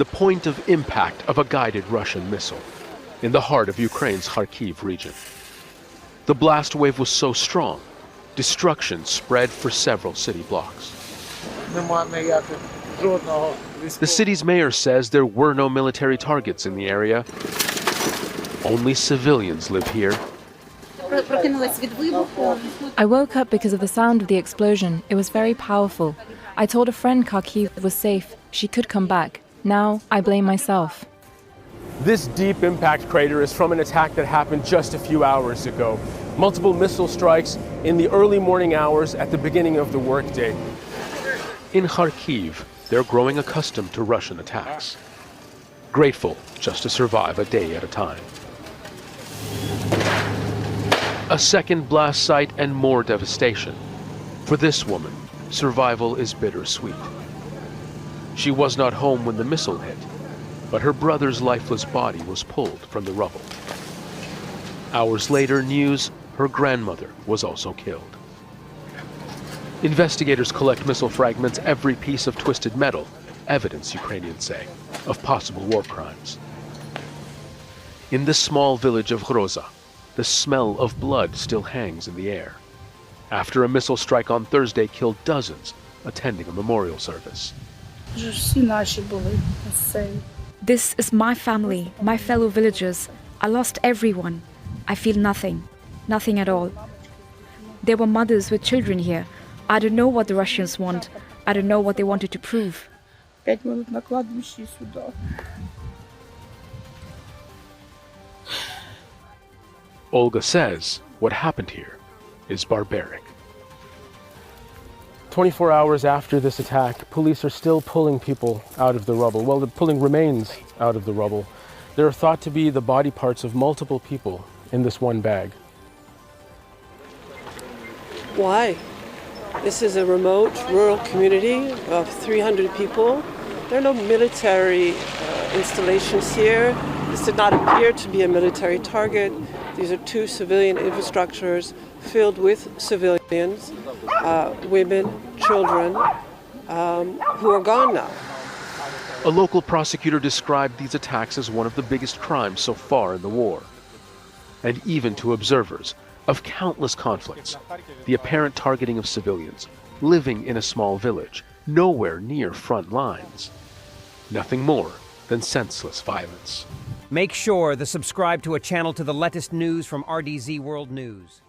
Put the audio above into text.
the point of impact of a guided Russian missile in the heart of Ukraine's Kharkiv region. The blast wave was so strong, destruction spread for several city blocks. The city's mayor says there were no military targets in the area. Only civilians live here. I woke up because of the sound of the explosion. It was very powerful. I told a friend Kharkiv was safe. She could come back. Now I blame myself. This deep impact crater is from an attack that happened just a few hours ago. Multiple missile strikes in the early morning hours at the beginning of the workday. In Kharkiv, they're growing accustomed to Russian attacks. Grateful just to survive a day at a time. A second blast site and more devastation. For this woman, survival is bittersweet. She was not home when the missile hit, but her brother's lifeless body was pulled from the rubble. Hours later, news her grandmother was also killed. Investigators collect missile fragments, every piece of twisted metal, evidence, Ukrainians say, of possible war crimes. In the small village of Groza, the smell of blood still hangs in the air, after a missile strike on Thursday killed dozens attending a memorial service. This is my family, my fellow villagers. I lost everyone. I feel nothing, nothing at all. There were mothers with children here. I don't know what the Russians want. I don't know what they wanted to prove. Olga says what happened here is barbaric. 24 hours after this attack, police are still pulling people out of the rubble. Well, they're pulling remains out of the rubble. There are thought to be the body parts of multiple people in this one bag. Why? This is a remote rural community of 300 people. There are no military installations here. This did not appear to be a military target. These are two civilian infrastructures filled with civilians, women, children, who are gone now. A local prosecutor described these attacks as one of the biggest crimes so far in the war. And even to observers of countless conflicts, the apparent targeting of civilians living in a small village, nowhere near front lines. Nothing more than senseless violence. Make sure to subscribe to a channel to the latest news from RDZ World News.